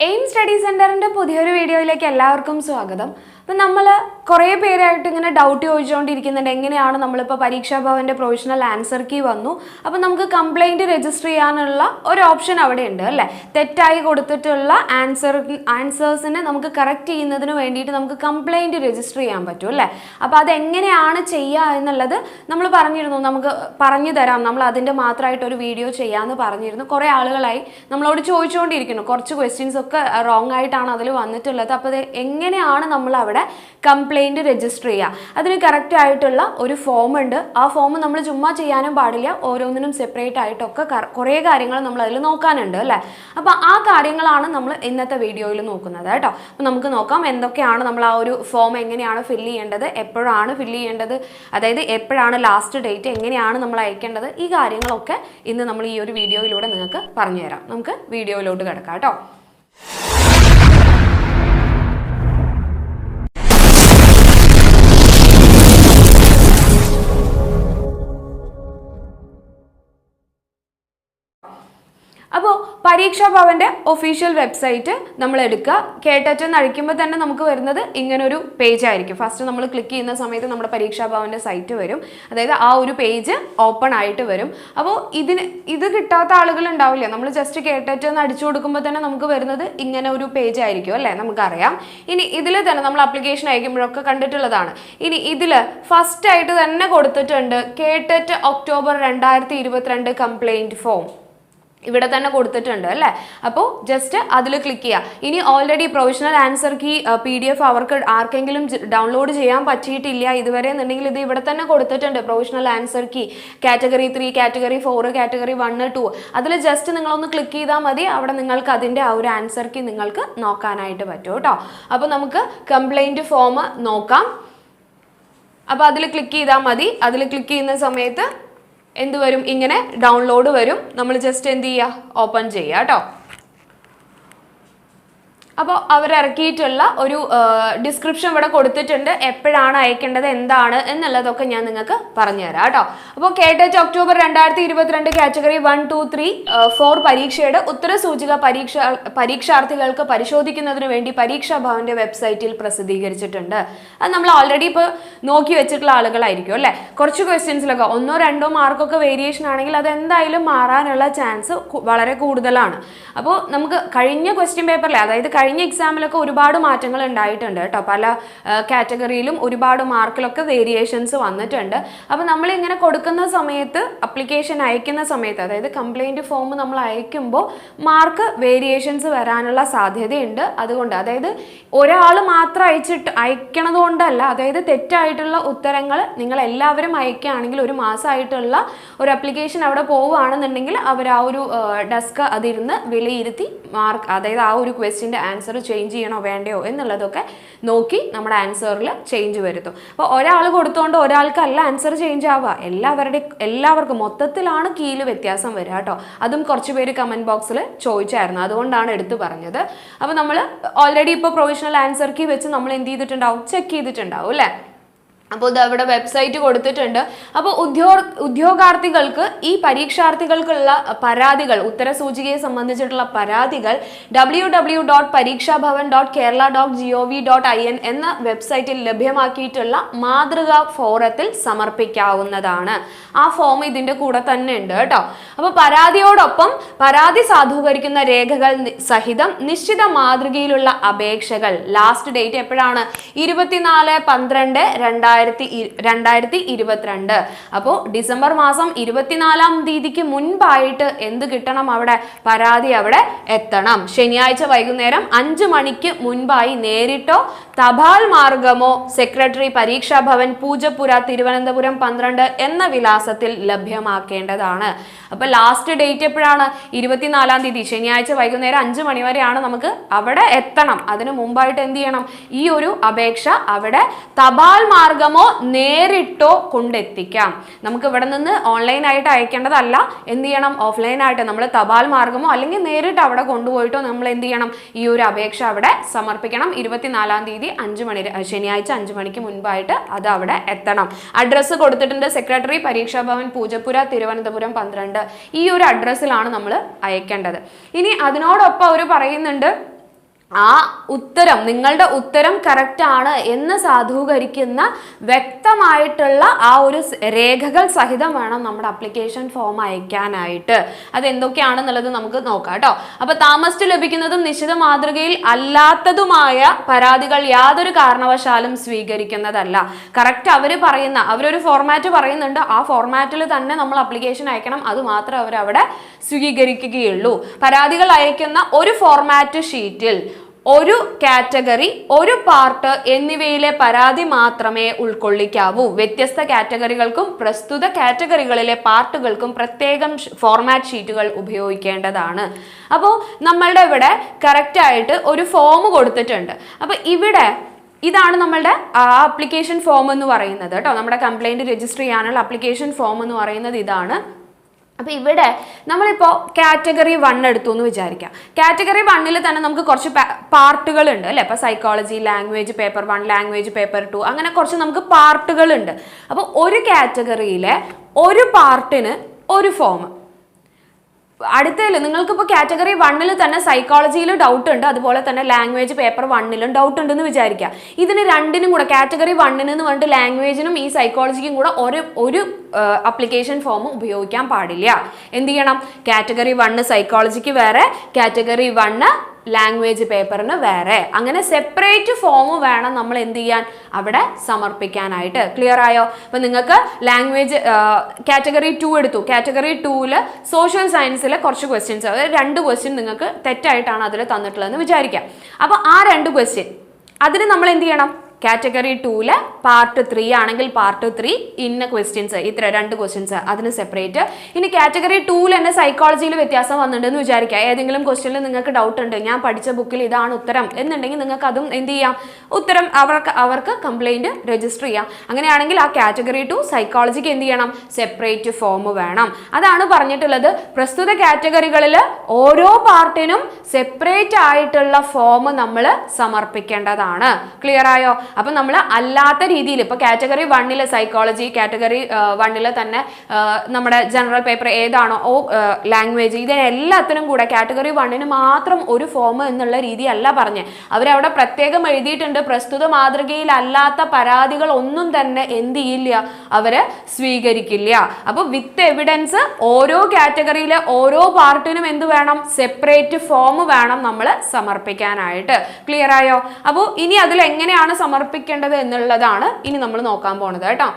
Aim study സെന്ററിന്റെ പുതിയൊരു വീഡിയോയിലേക്ക് എല്ലാവർക്കും സ്വാഗതം. അപ്പം നമ്മൾ കുറേ പേരായിട്ട് ഇങ്ങനെ ഡൗട്ട് ചോദിച്ചുകൊണ്ടിരിക്കുന്നുണ്ട്, എങ്ങനെയാണ് നമ്മളിപ്പോൾ പരീക്ഷാ ഭവൻ്റെ പ്രൊവിഷണൽ ആൻസർ കീ വന്നു, അപ്പം നമുക്ക് കംപ്ലൈൻറ്റ് രജിസ്റ്റർ ചെയ്യാനുള്ള ഒരു ഓപ്ഷൻ അവിടെ ഉണ്ട് അല്ലേ. തെറ്റായി കൊടുത്തിട്ടുള്ള ആൻസേഴ്സിനെ നമുക്ക് കറക്റ്റ് ചെയ്യുന്നതിന് വേണ്ടിയിട്ട് നമുക്ക് കംപ്ലൈൻറ്റ് രജിസ്റ്റർ ചെയ്യാൻ പറ്റും അല്ലേ. അപ്പോൾ അതെങ്ങനെയാണ് ചെയ്യുക എന്നുള്ളത് നമ്മൾ പറഞ്ഞിരുന്നു, നമുക്ക് പറഞ്ഞു തരാം, നമ്മൾ അതിൻ്റെ മാത്രമായിട്ടൊരു വീഡിയോ ചെയ്യാമെന്ന് പറഞ്ഞിരുന്നു. കുറേ ആളുകളായി നമ്മളോട് ചോദിച്ചുകൊണ്ടിരിക്കുന്നു, കുറച്ച് ക്വസ്റ്റ്യൻസ് ഒക്കെ റോങ് ആയിട്ടാണ് അതിൽ വന്നിട്ടുള്ളത്. അപ്പോൾ അത് എങ്ങനെയാണ് നമ്മൾ അവിടെ കംപ്ലൈൻറ്റ് രജിസ്റ്റർ ചെയ്യുക, അതിന് കറക്റ്റ് ആയിട്ടുള്ള ഒരു ഫോം ഉണ്ട്. ആ ഫോം നമ്മൾ ചുമ്മാ ചെയ്യാനും പാടില്ല, ഓരോന്നിനും സെപ്പറേറ്റ് ആയിട്ടൊക്കെ കുറേ കാര്യങ്ങൾ നമ്മൾ അതിൽ നോക്കാനുണ്ട് അല്ലേ. അപ്പോൾ ആ കാര്യങ്ങളാണ് നമ്മൾ ഇന്നത്തെ വീഡിയോയിൽ നോക്കുന്നത് കേട്ടോ. അപ്പോൾ നമുക്ക് നോക്കാം എന്തൊക്കെയാണ് നമ്മൾ ആ ഒരു ഫോം എങ്ങനെയാണ് ഫില്ല് ചെയ്യേണ്ടത്, എപ്പോഴാണ് ഫില്ല് ചെയ്യേണ്ടത്, അതായത് എപ്പോഴാണ് ലാസ്റ്റ് ഡേറ്റ്, എങ്ങനെയാണ് നമ്മൾ അയക്കേണ്ടത്, ഈ കാര്യങ്ങളൊക്കെ ഇന്ന് നമ്മൾ ഈ ഒരു വീഡിയോയിലൂടെ നിങ്ങൾക്ക് പറഞ്ഞുതരാം. നമുക്ക് വീഡിയോയിലോട്ട് കിടക്കാം കേട്ടോ. അപ്പോൾ പരീക്ഷാ ഭവൻ്റെ ഒഫീഷ്യൽ വെബ്സൈറ്റ് നമ്മൾ എടുക്കുക. ktet എന്ന് അടിക്കുമ്പോൾ തന്നെ നമുക്ക് വരുന്നത് ഇങ്ങനൊരു പേജ് ആയിരിക്കും. ഫസ്റ്റ് നമ്മൾ ക്ലിക്ക് ചെയ്യുന്ന സമയത്ത് നമ്മുടെ പരീക്ഷാ ഭവൻ്റെ സൈറ്റ് വരും, അതായത് ആ ഒരു പേജ് ഓപ്പൺ ആയിട്ട് വരും. അപ്പോൾ ഇത് കിട്ടാത്ത ആളുകൾ ഉണ്ടാവില്ല, നമ്മൾ ജസ്റ്റ് ktet എന്ന് അടിച്ചു കൊടുക്കുമ്പോൾ തന്നെ നമുക്ക് വരുന്നത് ഇങ്ങനെ ഒരു പേജ് ആയിരിക്കും അല്ലേ, നമുക്കറിയാം. ഇനി ഇതിൽ തന്നെ നമ്മൾ ആപ്ലിക്കേഷൻ അയക്കുമ്പോഴൊക്കെ കണ്ടിട്ടുള്ളതാണ്. ഇനി ഇതിൽ ഫസ്റ്റ് ആയിട്ട് തന്നെ കൊടുത്തിട്ടുണ്ട് ktet ഒക്ടോബർ 2022 കംപ്ലൈൻറ്റ് ഫോം, ഇവിടെ തന്നെ കൊടുത്തിട്ടുണ്ട് അല്ലേ. അപ്പോൾ ജസ്റ്റ് അതിൽ ക്ലിക്ക് ചെയ്യുക. ഇനി already provisional answer key PDF അവർക്ക് ആർക്കെങ്കിലും ഡൗൺലോഡ് ചെയ്യാൻ പറ്റിയിട്ടില്ല ഇതുവരെ എന്നുണ്ടെങ്കിൽ ഇത് ഇവിടെ തന്നെ കൊടുത്തിട്ടുണ്ട്. Provisional answer key category 3, category 4, category 1, 2 അതിൽ ജസ്റ്റ് നിങ്ങളൊന്ന് ക്ലിക്ക് ചെയ്താൽ മതി. അവിടെ നിങ്ങൾക്ക് അതിൻ്റെ ആ ഒരു ആൻസർ കീ നിങ്ങൾക്ക് നോക്കാനായിട്ട് പറ്റും കേട്ടോ. അപ്പോൾ നമുക്ക് കംപ്ലൈൻറ്റ് ഫോം നോക്കാം. അപ്പോൾ അതിൽ ക്ലിക്ക് ചെയ്താൽ മതി. അതിൽ ക്ലിക്ക് ചെയ്യുന്ന സമയത്ത് എന്ത് വരും, ഇങ്ങനെ ഡൗൺലോഡ് വരും. നമ്മൾ ജസ്റ്റ് എന്ത് ചെയ്യുക, ഓപ്പൺ ചെയ്യുക കേട്ടോ. അപ്പോൾ അവരിറക്കിയിട്ടുള്ള ഒരു ഡിസ്ക്രിപ്ഷൻ ഇവിടെ കൊടുത്തിട്ടുണ്ട്, എപ്പോഴാണ് അയക്കേണ്ടത് എന്താണ് എന്നുള്ളതൊക്കെ ഞാൻ നിങ്ങൾക്ക് പറഞ്ഞുതരാം കേട്ടോ. അപ്പോൾ ktet ഒക്ടോബർ 2022 കാറ്റഗറി 1, 2, 3, 4 പരീക്ഷയുടെ ഉത്തരസൂചിക പരീക്ഷാർത്ഥികൾക്ക് പരിശോധിക്കുന്നതിന് വേണ്ടി പരീക്ഷാ ഭവന്റെ വെബ്സൈറ്റിൽ പ്രസിദ്ധീകരിച്ചിട്ടുണ്ട്. അത് നമ്മൾ ഓൾറെഡി ഇപ്പോൾ നോക്കി വെച്ചിട്ടുള്ള ആളുകളായിരിക്കും അല്ലേ. കുറച്ച് ക്വസ്റ്റ്യൻസിലൊക്കെ 1, 2 മാർക്കൊക്കെ വേരിയേഷൻ ആണെങ്കിൽ അത് എന്തായാലും മാറാനുള്ള ചാൻസ് വളരെ കൂടുതലാണ്. അപ്പോൾ നമുക്ക് കഴിഞ്ഞ ക്വസ്റ്റ്യൻ പേപ്പറിൽ, അതായത് കഴിഞ്ഞ എക്സാമിലൊക്കെ ഒരുപാട് മാറ്റങ്ങൾ ഉണ്ടായിട്ടുണ്ട് കേട്ടോ. പല കാറ്റഗറിയിലും ഒരുപാട് മാർക്കിലൊക്കെ വേരിയേഷൻസ് വന്നിട്ടുണ്ട്. അപ്പോൾ നമ്മൾ ഇങ്ങനെ കൊടുക്കുന്ന സമയത്ത്, അപ്ലിക്കേഷൻ അയക്കുന്ന സമയത്ത്, അതായത് കംപ്ലൈൻറ്റ് ഫോം നമ്മൾ അയക്കുമ്പോൾ മാർക്ക് വേരിയേഷൻസ് വരാനുള്ള സാധ്യതയുണ്ട്. അതുകൊണ്ട് അതായത് ഒരാൾ മാത്രം അയക്കണത് കൊണ്ടല്ല, അതായത് തെറ്റായിട്ടുള്ള ഉത്തരങ്ങൾ നിങ്ങൾ എല്ലാവരും അയക്കുകയാണെങ്കിൽ ഒരു മാസമായിട്ടുള്ള ഒരു അപ്ലിക്കേഷൻ അവിടെ പോവുകയാണെന്നുണ്ടെങ്കിൽ അവർ ആ ഒരു ഡെസ്ക് അതിരുന്ന് വിലയിരുത്തി മാർക്ക്, അതായത് ആ ഒരു ക്വസ്റ്റ്യൻ്റെ ആൻസർ ചേഞ്ച് ചെയ്യണോ വേണ്ടയോ എന്നുള്ളതൊക്കെ നോക്കി നമ്മുടെ ആൻസറിൽ ചേഞ്ച് വരുത്തും. അപ്പോൾ ഒരാൾ കൊടുത്തുകൊണ്ട് ഒരാൾക്കല്ല ആൻസർ ചേഞ്ച് ആവുക, എല്ലാവർക്കും മൊത്തത്തിലാണ് കീയിൽ വ്യത്യാസം വരിക കേട്ടോ. അതും കുറച്ച് പേര് കമൻറ്റ് ബോക്സിൽ ചോദിച്ചായിരുന്നു, അതുകൊണ്ടാണ് എടുത്തു പറഞ്ഞത്. അപ്പോൾ നമ്മൾ ഓൾറെഡി ഇപ്പോൾ പ്രൊവിഷണൽ ആൻസർ കീ വെച്ച് നമ്മൾ എന്ത് ചെയ്തിട്ടുണ്ടാവും, ചെക്ക് ചെയ്തിട്ടുണ്ടാവും അല്ലേ. അപ്പോൾ ഇത് അവിടെ വെബ്സൈറ്റ് കൊടുത്തിട്ടുണ്ട്. അപ്പോൾ ഉദ്യോഗാർത്ഥികൾക്ക് ഈ പരീക്ഷാർത്ഥികൾക്കുള്ള പരാതികൾ, ഉത്തരസൂചികയെ സംബന്ധിച്ചിട്ടുള്ള പരാതികൾ www.parikshabhavan.kerala.gov.in എന്ന വെബ്സൈറ്റിൽ ലഭ്യമാക്കിയിട്ടുള്ള മാതൃകാ ഫോറത്തിൽ സമർപ്പിക്കാവുന്നതാണ്. ആ ഫോം ഇതിൻ്റെ കൂടെ തന്നെ ഉണ്ട് കേട്ടോ. അപ്പോൾ പരാതിയോടൊപ്പം പരാതി സാധൂകരിക്കുന്ന രേഖകൾ സഹിതം നിശ്ചിത മാതൃകയിലുള്ള അപേക്ഷകൾ, ലാസ്റ്റ് ഡേറ്റ് എപ്പോഴാണ്, 24/12/2022. അപ്പോൾ ഡിസംബർ മാസം 24-ാം തീയതിക്ക് മുൻപായിട്ട് എന്ത് കിട്ടണം, അവിടെ പരാതി അവിടെ എത്തണം. ശനിയാഴ്ച വൈകുന്നേരം 5 മണിക്ക് മുൻപായി നേരിട്ടോ തപാൽ മാർഗമോ സെക്രട്ടറി പരീക്ഷാ ഭവൻ, പൂജപ്പുര, തിരുവനന്തപുരം 12 എന്ന വിലാസത്തിൽ ലഭ്യമാക്കേണ്ടതാണ്. അപ്പോൾ ലാസ്റ്റ് ഡേറ്റ് എപ്പോഴാണ്, 24-ാം തീയതി ശനിയാഴ്ച വൈകുന്നേരം 5 മണി വരെയാണ് നമുക്ക് അവിടെ എത്തണം. അതിന് മുമ്പായിട്ട് എന്ത് ചെയ്യണം, ഈ ഒരു അപേക്ഷ അവിടെ തപാൽ മാർഗമോ നേരിട്ടോ കൊണ്ടെത്തിക്കാം. നമുക്ക് ഇവിടെ നിന്ന് ഓൺലൈനായിട്ട് അയക്കേണ്ടതല്ല, എന്ത് ചെയ്യണം, ഓഫ്ലൈനായിട്ട് നമ്മൾ തപാൽ മാർഗമോ അല്ലെങ്കിൽ നേരിട്ട് അവിടെ കൊണ്ടുപോയിട്ടോ നമ്മൾ എന്ത് ചെയ്യണം, ഈ ഒരു അപേക്ഷ അവിടെ സമർപ്പിക്കണം. 24-ാം തീയതി 5 മണി, ശനിയാഴ്ച 5 മണിക്ക് മുൻപായിട്ട് അത് അവിടെ എത്തണം. അഡ്രസ്സ് കൊടുത്തിട്ടുണ്ട്, സെക്രട്ടറി പരീക്ഷാ ഭവൻ, പൂജപ്പുര, തിരുവനന്തപുരം 12. ഈ ഒരു അഡ്രസ്സിലാണ് നമ്മൾ അയക്കേണ്ടത്. ഇനി അതിനോടൊപ്പം അവർ പറയുന്നുണ്ട്, ആ ഉത്തരം, നിങ്ങളുടെ ഉത്തരം കറക്റ്റ് ആണ് എന്ന് സാധൂകരിക്കുന്ന വ്യക്തമായിട്ടുള്ള ആ ഒരു രേഖകൾ സഹിതം വേണം നമ്മുടെ അപ്ലിക്കേഷൻ ഫോം അയക്കാനായിട്ട്. അത് എന്തൊക്കെയാണെന്നുള്ളത് നമുക്ക് നോക്കാം കേട്ടോ. അപ്പൊ താമസിച്ച് ലഭിക്കുന്നതും നിശ്ചിത മാതൃകയിൽ അല്ലാത്തതുമായ പരാതികൾ യാതൊരു കാരണവശാലും സ്വീകരിക്കുന്നതല്ല. കറക്റ്റ് അവരൊരു ഫോർമാറ്റ് പറയുന്നുണ്ട്, ആ ഫോർമാറ്റിൽ തന്നെ നമ്മൾ അപ്ലിക്കേഷൻ അയക്കണം, അത് മാത്രമേ അവരവിടെ സ്വീകരിക്കുകയുള്ളൂ. പരാതികൾ അയക്കുന്ന ഒരു ഫോർമാറ്റ് ഷീറ്റിൽ ഒരു കാറ്റഗറി, ഒരു പാർട്ട് എന്നിവയിലെ പരാതി മാത്രമേ ഉൾക്കൊള്ളിക്കാവൂ. വ്യത്യസ്ത കാറ്റഗറികൾക്കും പ്രസ്തുത കാറ്റഗറികളിലെ പാർട്ടുകൾക്കും പ്രത്യേകം ഫോർമാറ്റ് ഷീറ്റുകൾ ഉപയോഗിക്കേണ്ടതാണ്. അപ്പോൾ നമ്മളുടെ ഇവിടെ കറക്റ്റ് ആയിട്ട് ഒരു ഫോം കൊടുത്തിട്ടുണ്ട്. അപ്പോൾ ഇവിടെ ഇതാണ് നമ്മളുടെ ആപ്ലിക്കേഷൻ ഫോം എന്ന് പറയുന്നത് കേട്ടോ. നമ്മുടെ കംപ്ലൈന്റ് രജിസ്റ്റർ ചെയ്യാനുള്ള ആപ്ലിക്കേഷൻ ഫോം എന്ന് പറയുന്നത് ഇതാണ്. അപ്പോൾ ഇവിടെ നമ്മളിപ്പോൾ കാറ്റഗറി 1 എടുത്തു എന്ന് വിചാരിക്കാം. കാറ്റഗറി 1 തന്നെ നമുക്ക് കുറച്ച് പാർട്ടുകൾ ഉണ്ട് അല്ലേ. ഇപ്പോൾ psychology, language paper 1, language paper 2, അങ്ങനെ കുറച്ച് നമുക്ക് പാർട്ടുകൾ ഉണ്ട്. അപ്പോൾ ഒരു കാറ്റഗറിയിലെ ഒരു പാർട്ടിന് ഒരു ഫോം. അടുത്തതിൽ നിങ്ങൾക്കിപ്പോൾ കാറ്റഗറി 1 തന്നെ സൈക്കോളജിയിൽ ഡൗട്ട് ഉണ്ട്, അതുപോലെ തന്നെ ലാംഗ്വേജ് പേപ്പർ 1 ഡൗട്ട് ഉണ്ടെന്ന് വിചാരിക്കുക. ഇതിന് രണ്ടിനും കൂടെ കാറ്റഗറി 1 എന്ന് പറഞ്ഞിട്ട് ലാംഗ്വേജിനും ഈ സൈക്കോളജിക്കും കൂടെ ഒരു അപ്ലിക്കേഷൻ ഫോം ഉപയോഗിക്കാൻ പാടില്ല. എന്ത് ചെയ്യണം? കാറ്റഗറി 1 സൈക്കോളജിക്ക് വേറെ, കാറ്റഗറി 1 ലാംഗ്വേജ് പേപ്പറിന് വേറെ, അങ്ങനെ സെപ്പറേറ്റ് ഫോം വേണം നമ്മൾ എന്ത് ചെയ്യാൻ അവിടെ സമർപ്പിക്കാനായിട്ട്. ക്ലിയർ ആയോ? അപ്പൊ നിങ്ങൾക്ക് ലാംഗ്വേജ് കാറ്റഗറി 2 എടുത്തു. കാറ്റഗറി 2 സോഷ്യൽ സയൻസിലെ കുറച്ച് ക്വസ്റ്റ്യൻസ്, അതായത് 2 ക്വസ്റ്റ്യൻ നിങ്ങൾക്ക് തെറ്റായിട്ടാണ് അതിൽ തന്നിട്ടുള്ളതെന്ന് വിചാരിക്കാം. അപ്പൊ ആ 2 ക്വസ്റ്റ്യൻ അതിന് നമ്മൾ എന്ത് ചെയ്യണം? കാറ്റഗറി 2 പാർട്ട് 3 ആണെങ്കിൽ പാർട്ട് 3 ഇന്ന ക്വസ്റ്റ്യൻസ്, ഇത്ര 2 ക്വസ്റ്റ്യൻസ് അതിന് സെപ്പറേറ്റ്. ഇനി കാറ്റഗറി 2 തന്നെ സൈക്കോളജിയിൽ വ്യത്യാസം വന്നിട്ടുണ്ടെന്ന് വിചാരിക്കുക. ഏതെങ്കിലും ക്വസ്റ്റ്യനിൽ നിങ്ങൾക്ക് ഡൗട്ട് ഉണ്ട്, ഞാൻ പഠിച്ച ബുക്കിൽ ഇതാണ് ഉത്തരം എന്നുണ്ടെങ്കിൽ നിങ്ങൾക്ക് അതും എന്ത് ചെയ്യാം? ഉത്തരം അവർക്ക് കംപ്ലൈന്റ് രജിസ്റ്റർ ചെയ്യാം. അങ്ങനെയാണെങ്കിൽ ആ കാറ്റഗറി 2 സൈക്കോളജിക്ക് എന്ത് ചെയ്യണം? സെപ്പറേറ്റ് ഫോം വേണം. അതാണ് പറഞ്ഞിട്ടുള്ളത്. പ്രസ്തുത കാറ്റഗറികളിൽ ഓരോ പാർട്ടിനും സെപ്പറേറ്റ് ആയിട്ടുള്ള ഫോം നമ്മൾ സമർപ്പിക്കേണ്ടതാണ്. ക്ലിയർ ആയോ? അപ്പൊ നമ്മൾ അല്ലാത്ത രീതിയിൽ ഇപ്പൊ കാറ്റഗറി 1 സൈക്കോളജി, കാറ്റഗറി 1 തന്നെ നമ്മുടെ ജനറൽ പേപ്പർ ഏതാണോ, ലാംഗ്വേജ്, ഇതിനെല്ലാത്തിനും കൂടെ കാറ്റഗറി 1 മാത്രം ഒരു ഫോം എന്നുള്ള രീതി അല്ല പറഞ്ഞ്. അവരവിടെ പ്രത്യേകം എഴുതിയിട്ടുണ്ട്, പ്രസ്തുത മാതൃകയിൽ അല്ലാത്ത പരാതികൾ ഒന്നും തന്നെ എന്ത് ചെയ്യില്ല, അവര് സ്വീകരിക്കില്ല. അപ്പൊ വിത്ത് എവിഡൻസ് ഓരോ കാറ്റഗറിയിലെ ഓരോ പാർട്ടിനും എന്ത് വേണം? സെപ്പറേറ്റ് ഫോം വേണം നമ്മൾ സമർപ്പിക്കാനായിട്ട്. ക്ലിയർ ആയോ? അപ്പോൾ ഇനി അതിൽ എങ്ങനെയാണ് സമർപ്പിക്കേണ്ടത് എന്നുള്ളതാണ് ഇനി നമ്മൾ നോക്കാൻ പോണത് കേട്ടോ.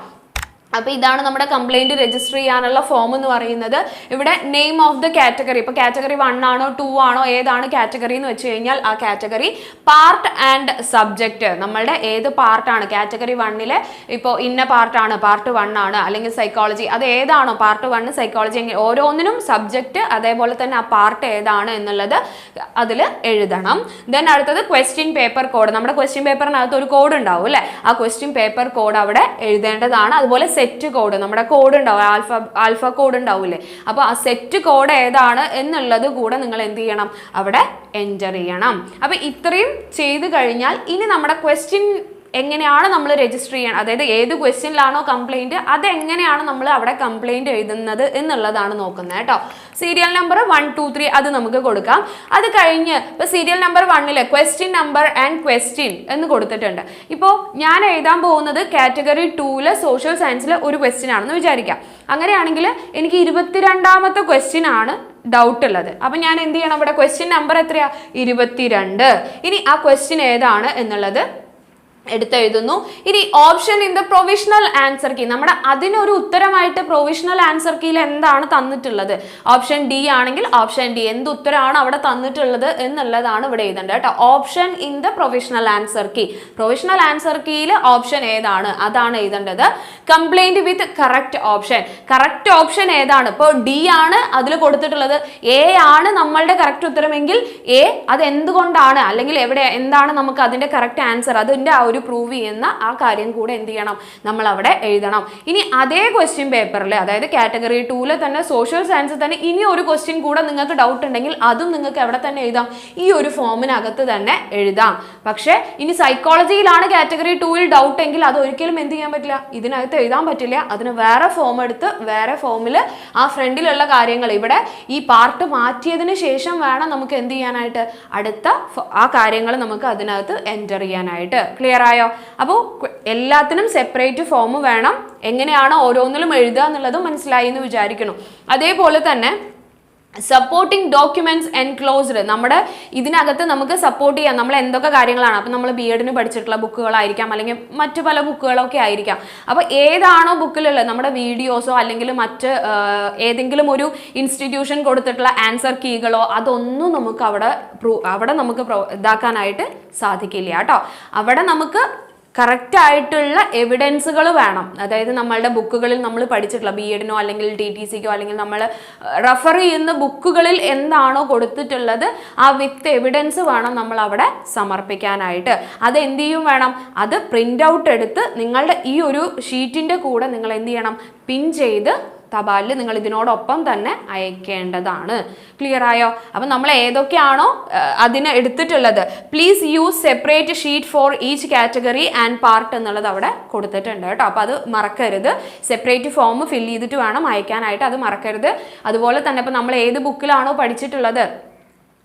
അപ്പോൾ ഇതാണ് നമ്മുടെ കംപ്ലൈന്റ് രജിസ്റ്റർ ചെയ്യാനുള്ള ഫോം എന്ന് പറയുന്നത്. ഇവിടെ നെയിം ഓഫ് ദ കാറ്റഗറി, ഇപ്പോൾ കാറ്റഗറി 1 ആണോ 2 ആണോ ഏതാണ് കാറ്റഗറി എന്ന് വെച്ച് കഴിഞ്ഞാൽ ആ കാറ്റഗറി, പാർട്ട് ആൻഡ് സബ്ജക്റ്റ്, നമ്മളുടെ ഏത് പാർട്ടാണ് കാറ്റഗറി 1 ഇപ്പോൾ ഇന്ന പാർട്ടാണ്, പാർട്ട് 1 ആണ്, അല്ലെങ്കിൽ സൈക്കോളജി അത് ഏതാണോ പാർട്ട് 1 സൈക്കോളജി, ഓരോന്നിനും സബ്ജക്റ്റ് അതേപോലെ തന്നെ ആ പാർട്ട് ഏതാണ് എന്നുള്ളത് അതിൽ എഴുതണം. ദെൻ അടുത്തത് ക്വസ്റ്റ്യൻ പേപ്പർ കോഡ്. നമ്മുടെ ക്വസ്റ്റ്യൻ പേപ്പറിനകത്ത് ഒരു കോഡ് ഉണ്ടാവും അല്ലേ, ആ ക്വസ്റ്റ്യൻ പേപ്പർ കോഡ് അവിടെ എഴുതേണ്ടതാണ്. അതുപോലെ സെറ്റ് കോഡ്, നമ്മുടെ കോഡ് ഉണ്ടാവും, ആൽഫ കോഡ് ഉണ്ടാവില്ലേ, അപ്പോൾ ആ സെറ്റ് കോഡ് ഏതാണ് എന്നുള്ളത് കൂടെ നിങ്ങൾ എന്ത് ചെയ്യണം? അവിടെ എൻ്റർ ചെയ്യണം. അപ്പോൾ ഇത്രയും ചെയ്ത് കഴിഞ്ഞാൽ ഇനി നമ്മുടെ ക്വസ്റ്റ്യൻ എങ്ങനെയാണ് നമ്മൾ രജിസ്റ്റർ ചെയ്യണം, അതായത് ഏത് ക്വസ്റ്റ്യനിലാണോ കംപ്ലൈന്റ് അതെങ്ങനെയാണ് നമ്മൾ അവിടെ കംപ്ലൈന്റ് എഴുതുന്നത് എന്നുള്ളതാണ് നോക്കുന്നത് കേട്ടോ. സീരിയൽ നമ്പർ 1, 2, 3 അത് നമുക്ക് കൊടുക്കാം. അത് കഴിഞ്ഞ് ഇപ്പോൾ serial number 1 question number and question എന്ന് കൊടുത്തിട്ടുണ്ട്. ഇപ്പോൾ ഞാൻ എഴുതാൻ പോകുന്നത് കാറ്റഗറി 2 സോഷ്യൽ സയൻസിലെ ഒരു ക്വസ്റ്റ്യൻ ആണെന്ന് വിചാരിക്കാം. അങ്ങനെയാണെങ്കിൽ എനിക്ക് 22ാമത്തെ ക്വസ്റ്റ്യൻ ആണ് ഡൗട്ട് ഉള്ളത്. അപ്പം ഞാൻ എന്ത് ചെയ്യണം? ഇവിടെ ക്വസ്റ്റ്യൻ നമ്പർ എത്രയാ? 22. ഇനി ആ ക്വസ്റ്റ്യൻ ഏതാണ് എന്നുള്ളത് എടുത്തെഴുതുന്നു. ഇനി option in the provisional answer key, നമ്മുടെ അതിനൊരു ഉത്തരമായിട്ട് പ്രൊവിഷണൽ ആൻസർ കീയിൽ എന്താണ് തന്നിട്ടുള്ളത്? ഓപ്ഷൻ ഡി ആണെങ്കിൽ ഓപ്ഷൻ ഡി, എന്ത് ഉത്തരമാണ് അവിടെ തന്നിട്ടുള്ളത് എന്നുള്ളതാണ് ഇവിടെ എഴുതേണ്ടത് കേട്ടോ. Option in the provisional answer key, provisional answer കീയിൽ ഓപ്ഷൻ ഏതാണ് അതാണ് എഴുതേണ്ടത്. Complaint with correct option, correct option ഏതാണ്? ഇപ്പോൾ ഡി ആണ് അതിൽ കൊടുത്തിട്ടുള്ളത്, എ ആണ് നമ്മളുടെ കറക്റ്റ് ഉത്തരമെങ്കിൽ എ അത് എന്തുകൊണ്ടാണ്, അല്ലെങ്കിൽ എവിടെ എന്താണ് നമുക്ക് അതിന്റെ കറക്റ്റ് ആൻസർ, അതിന്റെ ഒരു പ്രൂവ് ചെയ്യുന്ന ആ കാര്യം കൂടെ എന്ത് ചെയ്യണം, നമ്മൾ അവിടെ എഴുതണം. ഇനി അതേ ക്വസ്റ്റ്യൻ പേപ്പറിൽ, അതായത് കാറ്റഗറി 2-ലെ തന്നെ സോഷ്യൽ സയൻസ് തന്നെ ഇനി ഒരു ക്വസ്റ്റ്യൻ കൂടെ നിങ്ങൾക്ക് ഡൗട്ട് ഉണ്ടെങ്കിൽ അതും നിങ്ങൾക്ക് എവിടെ തന്നെ എഴുതാം, ഈ ഒരു ഫോമിനകത്ത് തന്നെ എഴുതാം. പക്ഷേ ഇനി സൈക്കോളജിയിലാണ് കാറ്റഗറി 2-ൽ ഡൗട്ട് എങ്കിൽ അത് ഒരിക്കലും എന്ത് ചെയ്യാൻ പറ്റില്ല, ഇതിനകത്ത് എഴുതാൻ പറ്റില്ല. അതിന് വേറെ ഫോം എടുത്ത് വേറെ ഫോമിൽ ആ ഫ്രണ്ടിലുള്ള കാര്യങ്ങൾ, ഇവിടെ ഈ പാർട്ട് മാറ്റിയതിന് ശേഷം വേണം നമുക്ക് എന്ത് ചെയ്യാനായിട്ട്, അടുത്ത ആ കാര്യങ്ങൾ നമുക്ക് അതിനകത്ത് എൻ്റർ ചെയ്യാനായിട്ട്. ക്ലിയർ ആയോ? അപ്പോൾ എല്ലാത്തിനും സെപ്പറേറ്റ് ഫോം വേണം. എങ്ങനെയാണ് ഓരോന്നിലും എഴുതുക എന്നുള്ളത് മനസ്സിലായി എന്ന് വിചാരിക്കുന്നു. അതേപോലെ തന്നെ സപ്പോർട്ടിംഗ് ഡോക്യുമെന്റ്സ് എൻക്ലോസ്ഡ്, നമ്മുടെ ഇതിനകത്ത് നമുക്ക് സപ്പോർട്ട് ചെയ്യാം നമ്മൾ എന്തൊക്കെ കാര്യങ്ങളാണ്. അപ്പം നമ്മൾ BEdന് പഠിച്ചിട്ടുള്ള ബുക്കുകളായിരിക്കാം, അല്ലെങ്കിൽ മറ്റു പല ബുക്കുകളൊക്കെ ആയിരിക്കാം. അപ്പോൾ ഏതാണോ ബുക്കിലുള്ളത്, നമ്മുടെ വീഡിയോസോ അല്ലെങ്കിൽ മറ്റ് ഏതെങ്കിലും ഒരു ഇൻസ്റ്റിറ്റ്യൂഷൻ കൊടുത്തിട്ടുള്ള ആൻസർ കീകളോ അതൊന്നും നമുക്ക് അവിടെ നമുക്ക് ഇതാക്കാനായിട്ട് സാധിക്കില്ല കേട്ടോ. അവിടെ നമുക്ക് കറക്റ്റ് ആയിട്ടുള്ള എവിഡൻസുകൾ വേണം. അതായത് നമ്മളുടെ ബുക്കുകളിൽ നമ്മൾ പഠിച്ചിട്ടുള്ള BEdനോ അല്ലെങ്കിൽ TTCക്കോ അല്ലെങ്കിൽ നമ്മൾ റെഫർ ചെയ്യുന്ന ബുക്കുകളിൽ എന്താണോ കൊടുത്തിട്ടുള്ളത് ആ വിത്ത് എവിഡൻസ് വേണം നമ്മൾ അവിടെ സമർപ്പിക്കാനായിട്ട്. അത് എന്ത് ചെയ്യും വേണം, അത് പ്രിൻ്റ് ഔട്ട് എടുത്ത് നിങ്ങളുടെ ഈ ഒരു ഷീറ്റിൻ്റെ കൂടെ നിങ്ങൾ എന്ത് ചെയ്യണം, പിൻ ചെയ്ത് തപാലിൽ നിങ്ങൾ ഇതിനോടൊപ്പം തന്നെ അയക്കേണ്ടതാണ്. ക്ലിയർ ആയോ? അപ്പം നമ്മൾ ഏതൊക്കെയാണോ അതിന് എടുത്തിട്ടുള്ളത്, please use separate sheet for each category and part എന്നുള്ളത് അവിടെ കൊടുത്തിട്ടുണ്ട് കേട്ടോ. അപ്പോൾ അത് മറക്കരുത്. സെപ്പറേറ്റ് ഫോം ഫില്ല് ചെയ്തിട്ട് വേണം അയക്കാനായിട്ട്, അത് മറക്കരുത്. അതുപോലെ തന്നെ ഇപ്പം നമ്മൾ ഏത് ബുക്കിലാണോ പഠിച്ചിട്ടുള്ളത്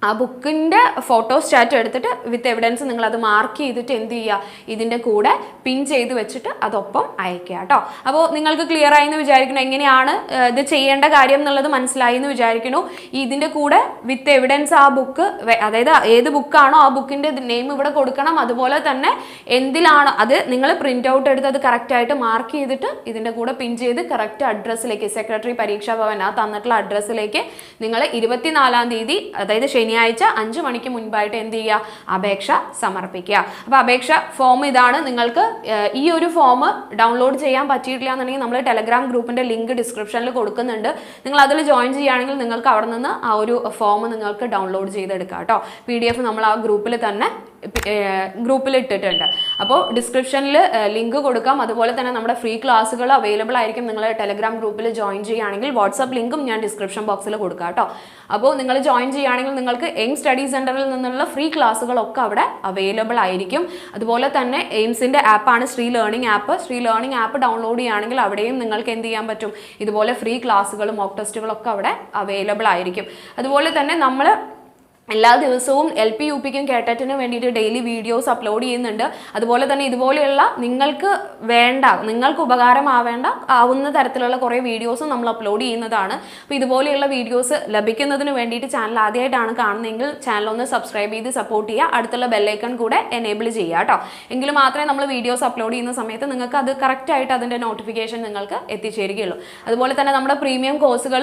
ആ ബുക്കിൻ്റെ ഫോട്ടോസ്റ്റാറ്റ് എടുത്തിട്ട് വിത്ത് എവിഡൻസ് നിങ്ങളത് മാർക്ക് ചെയ്തിട്ട് എന്ത് ചെയ്യുക, ഇതിൻ്റെ കൂടെ പിൻ ചെയ്ത് വെച്ചിട്ട് അതൊപ്പം അയക്കുക കേട്ടോ. അപ്പോൾ നിങ്ങൾക്ക് ക്ലിയർ ആയി എന്ന് വിചാരിക്കുന്നു. എങ്ങനെയാണ് ഇത് ചെയ്യേണ്ട കാര്യം എന്നുള്ളത് മനസ്സിലായി എന്ന് വിചാരിക്കുന്നു. ഇതിൻ്റെ കൂടെ വിത്ത് എവിഡൻസ് ആ ബുക്ക്, അതായത് ഏത് ബുക്കാണോ ആ ബുക്കിൻ്റെ നെയിം ഇവിടെ കൊടുക്കണം. അതുപോലെ തന്നെ എന്തിലാണോ അത് നിങ്ങൾ പ്രിൻ്റ് ഔട്ട് എടുത്ത് അത് കറക്റ്റായിട്ട് മാർക്ക് ചെയ്തിട്ട് ഇതിൻ്റെ കൂടെ പിൻ ചെയ്ത് കറക്റ്റ് അഡ്രസ്സിലേക്ക്, സെക്രട്ടറി പരീക്ഷാ ഭവൻ ആ തന്നിട്ടുള്ള അഡ്രസ്സിലേക്ക് നിങ്ങൾ 24-ാം തീയതി, അതായത് ശനിയാഴ്ച 5 മണിക്ക് മുൻപായിട്ട് എന്ത് ചെയ്യുക, അപേക്ഷ സമർപ്പിക്കുക. അപ്പോൾ അപേക്ഷ ഫോം ഇതാണ്. നിങ്ങൾക്ക് ഈ ഒരു ഫോം ഡൗൺലോഡ് ചെയ്യാൻ പറ്റിയിട്ടില്ല എന്നുണ്ടെങ്കിൽ നമ്മൾ ടെലഗ്രാം ഗ്രൂപ്പിൻ്റെ ലിങ്ക് ഡിസ്ക്രിപ്ഷനിൽ കൊടുക്കുന്നുണ്ട്. നിങ്ങൾ അതിൽ ജോയിൻ ചെയ്യുകയാണെങ്കിൽ നിങ്ങൾക്ക് അവിടെ നിന്ന് ആ ഒരു ഫോം നിങ്ങൾക്ക് ഡൗൺലോഡ് ചെയ്തെടുക്കാം കേട്ടോ. PDF നമ്മൾ ആ ഗ്രൂപ്പിൽ തന്നെ ഗ്രൂപ്പിൽ ഇട്ടിട്ടുണ്ട്. അപ്പോൾ ഡിസ്ക്രിപ്ഷനിൽ ലിങ്ക് കൊടുക്കാം. അതുപോലെ തന്നെ നമ്മുടെ ഫ്രീ ക്ലാസ്സുകൾ അവൈലബിൾ ആയിരിക്കും. നിങ്ങൾ ടെലഗ്രാം ഗ്രൂപ്പിൽ ജോയിൻ ചെയ്യുകയാണെങ്കിൽ വാട്സാപ്പ് ലിങ്കും ഞാൻ ഡിസ്ക്രിപ്ഷൻ ബോക്സിൽ കൊടുക്കാം കേട്ടോ. അപ്പോൾ നിങ്ങൾ ജോയിൻ ചെയ്യുകയാണെങ്കിൽ നിങ്ങൾക്ക് എയിംസ് സ്റ്റഡി സെൻറ്ററിൽ നിന്നുള്ള ഫ്രീ ക്ലാസ്സുകളൊക്കെ അവിടെ അവൈലബിൾ ആയിരിക്കും. അതുപോലെ തന്നെ എയിംസിൻ്റെ ആപ്പാണ് SREE learning app. SREE learning app download ചെയ്യുകയാണെങ്കിൽ അവിടെയും നിങ്ങൾക്ക് എന്ത് ചെയ്യാൻ പറ്റും, ഇതുപോലെ ഫ്രീ ക്ലാസ്സുകളും മോക്ക് ടെസ്റ്റുകളൊക്കെ അവിടെ അവൈലബിൾ ആയിരിക്കും. അതുപോലെ തന്നെ നമ്മൾ എല്ലാ ദിവസവും LPUPക്കും KTETനും വേണ്ടിയിട്ട് ഡെയിലി വീഡിയോസ് അപ്ലോഡ് ചെയ്യുന്നുണ്ട്. അതുപോലെ തന്നെ ഇതുപോലെയുള്ള നിങ്ങൾക്ക് ആവുന്ന തരത്തിലുള്ള കുറേ വീഡിയോസും നമ്മൾ അപ്ലോഡ് ചെയ്യുന്നതാണ്. അപ്പോൾ ഇതുപോലെയുള്ള വീഡിയോസ് ലഭിക്കുന്നതിന് വേണ്ടിയിട്ട് ചാനൽ ആദ്യമായിട്ടാണ് കാണുന്നതെങ്കിൽ ചാനൽ ഒന്ന് സബ്സ്ക്രൈബ് ചെയ്ത് സപ്പോർട്ട് ചെയ്യുക. അടുത്തുള്ള ബെല്ലൈക്കൺ കൂടെ എനേബിൾ ചെയ്യുക കേട്ടോ. എങ്കിൽ മാത്രമേ നമ്മൾ വീഡിയോസ് അപ്ലോഡ് ചെയ്യുന്ന സമയത്ത് നിങ്ങൾക്ക് അത് കറക്റ്റായിട്ട് അതിൻ്റെ നോട്ടിഫിക്കേഷൻ നിങ്ങൾക്ക് എത്തിച്ചേരുകയുള്ളൂ. അതുപോലെ തന്നെ നമ്മുടെ പ്രീമിയം കോഴ്സുകൾ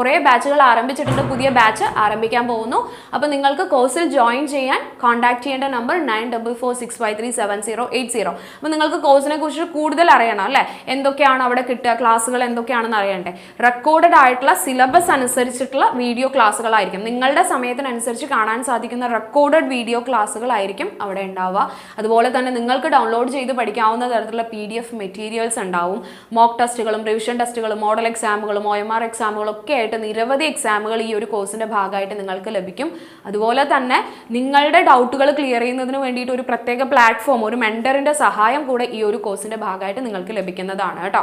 കുറേ ബാച്ചുകൾ ആരംഭിച്ചിട്ടുണ്ട്. പുതിയ ബാച്ച് ആരംഭിക്കാൻ പോകുന്നു. അപ്പോൾ നിങ്ങൾക്ക് കോഴ്സിൽ ജോയിൻ ചെയ്യാൻ കോൺടാക്ട് ചെയ്യേണ്ട നമ്പർ 9446537080. അപ്പോൾ നിങ്ങൾക്ക് കോഴ്സിനെ കുറിച്ച് കൂടുതൽ അറിയണം അല്ലേ, എന്തൊക്കെയാണ് അവിടെ കിട്ടുക, ക്ലാസ്സുകൾ എന്തൊക്കെയാണെന്ന് അറിയണ്ടേ. റെക്കോർഡഡ് ആയിട്ടുള്ള സിലബസ് അനുസരിച്ചിട്ടുള്ള വീഡിയോ ക്ലാസ്സുകളായിരിക്കും. നിങ്ങളുടെ സമയത്തിനനുസരിച്ച് കാണാൻ സാധിക്കുന്ന റെക്കോർഡഡ് വീഡിയോ ക്ലാസ്സുകളായിരിക്കും അവിടെ ഉണ്ടാവുക. അതുപോലെ തന്നെ നിങ്ങൾക്ക് ഡൗൺലോഡ് ചെയ്ത് പഠിക്കാവുന്ന തരത്തിലുള്ള PDF മെറ്റീരിയൽസ് ഉണ്ടാവും. മോക്ക് ടെസ്റ്റുകളും റിവിഷൻ ടെസ്റ്റുകളും മോഡൽ എക്സാമുകളും OMR എക്സാമുകളും ഒക്കെ ആയിട്ട് നിരവധി എക്സാമുകൾ ഈ ഒരു കോഴ്സിൻ്റെ ഭാഗമായിട്ട് നിങ്ങൾക്ക് ലഭിക്കും. അതുപോലെ തന്നെ നിങ്ങളുടെ ഡൗട്ടുകൾ ക്ലിയർ ചെയ്യുന്നതിന് വേണ്ടിയിട്ട് ഒരു പ്രത്യേക പ്ലാറ്റ്ഫോം, ഒരു മെൻറ്ററിൻ്റെ സഹായം കൂടെ ഈ ഒരു കോഴ്സിൻ്റെ ഭാഗമായിട്ട് നിങ്ങൾക്ക് ലഭിക്കുന്നതാണ് കേട്ടോ.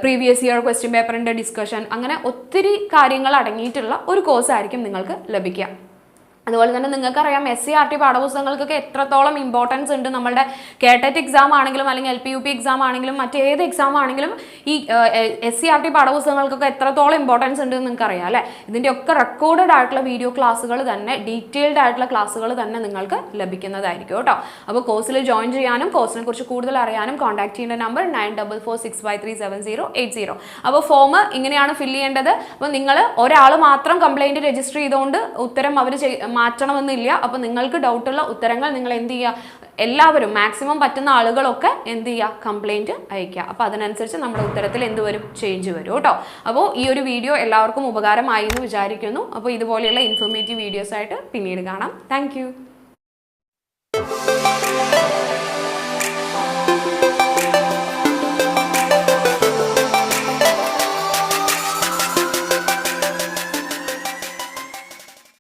പ്രീവിയസ് ഇയർ ക്വസ്റ്റ്യൻ പേപ്പറിൻ്റെ ഡിസ്കഷൻ, അങ്ങനെ ഒത്തിരി കാര്യങ്ങൾ അടങ്ങിയിട്ടുള്ള ഒരു കോഴ്സായിരിക്കും നിങ്ങൾക്ക് ലഭിക്കുക. അതുപോലെ തന്നെ നിങ്ങൾക്കറിയാം SCERT പാഠപുസ്തകങ്ങൾക്കൊക്കെ എത്രത്തോളം ഇമ്പോർട്ടൻസ് ഉണ്ട്. നമ്മളുടെ KTET എക്സാം ആണെങ്കിലും അല്ലെങ്കിൽ LPUP എക്സാം ആണെങ്കിലും മറ്റേത് എക്സാം ആണെങ്കിലും ഈ SCERT പാഠപുസ്തകങ്ങൾക്കൊക്കെ എത്രത്തോളം ഇമ്പോർട്ടൻസ് ഉണ്ട് എന്ന് നിങ്ങൾക്കറിയാം അല്ലേ. ഇതിൻ്റെയൊക്കെ റെക്കോർഡഡ് ആയിട്ടുള്ള വീഡിയോ ക്ലാസ്സുകൾ തന്നെ, ഡീറ്റെയിൽഡ് ആയിട്ടുള്ള ക്ലാസ്സുകൾ തന്നെ നിങ്ങൾക്ക് ലഭിക്കുന്നതായിരിക്കും കേട്ടോ. അപ്പോൾ കോഴ്സിൽ ജോയിൻ ചെയ്യാനും കോഴ്സിനെ കുറിച്ച് കൂടുതൽ അറിയാനും കോൺടാക്ട് ചെയ്യേണ്ട നമ്പർ 9446537080. അപ്പോൾ ഫോം ഇങ്ങനെയാണ് ഫില്ല് ചെയ്യേണ്ടത്. അപ്പോൾ നിങ്ങൾ ഒരാൾ മാത്രം കംപ്ലയിൻറ്റ് രജിസ്റ്റർ ചെയ്തുകൊണ്ട് ഉത്തരം അവർ മാറ്റണമെന്നില്ല. അപ്പോൾ നിങ്ങൾക്ക് ഡൗട്ടുള്ള ഉത്തരങ്ങൾ നിങ്ങൾ എന്ത് ചെയ്യുക, എല്ലാവരും മാക്സിമം പറ്റുന്ന ആളുകളൊക്കെ എന്ത് ചെയ്യുക, കംപ്ലയിൻറ്റ് അയക്കുക. അപ്പോൾ അതിനനുസരിച്ച് നമ്മുടെ ഉത്തരത്തിൽ എന്ത് വരും, ചേഞ്ച് വരും കേട്ടോ. അപ്പോൾ ഈ ഒരു വീഡിയോ എല്ലാവർക്കും ഉപകാരമായി എന്ന് വിചാരിക്കുന്നു. അപ്പോൾ ഇതുപോലെയുള്ള ഇൻഫോർമേറ്റീവ് വീഡിയോസായിട്ട് പിന്നീട് കാണാം. താങ്ക്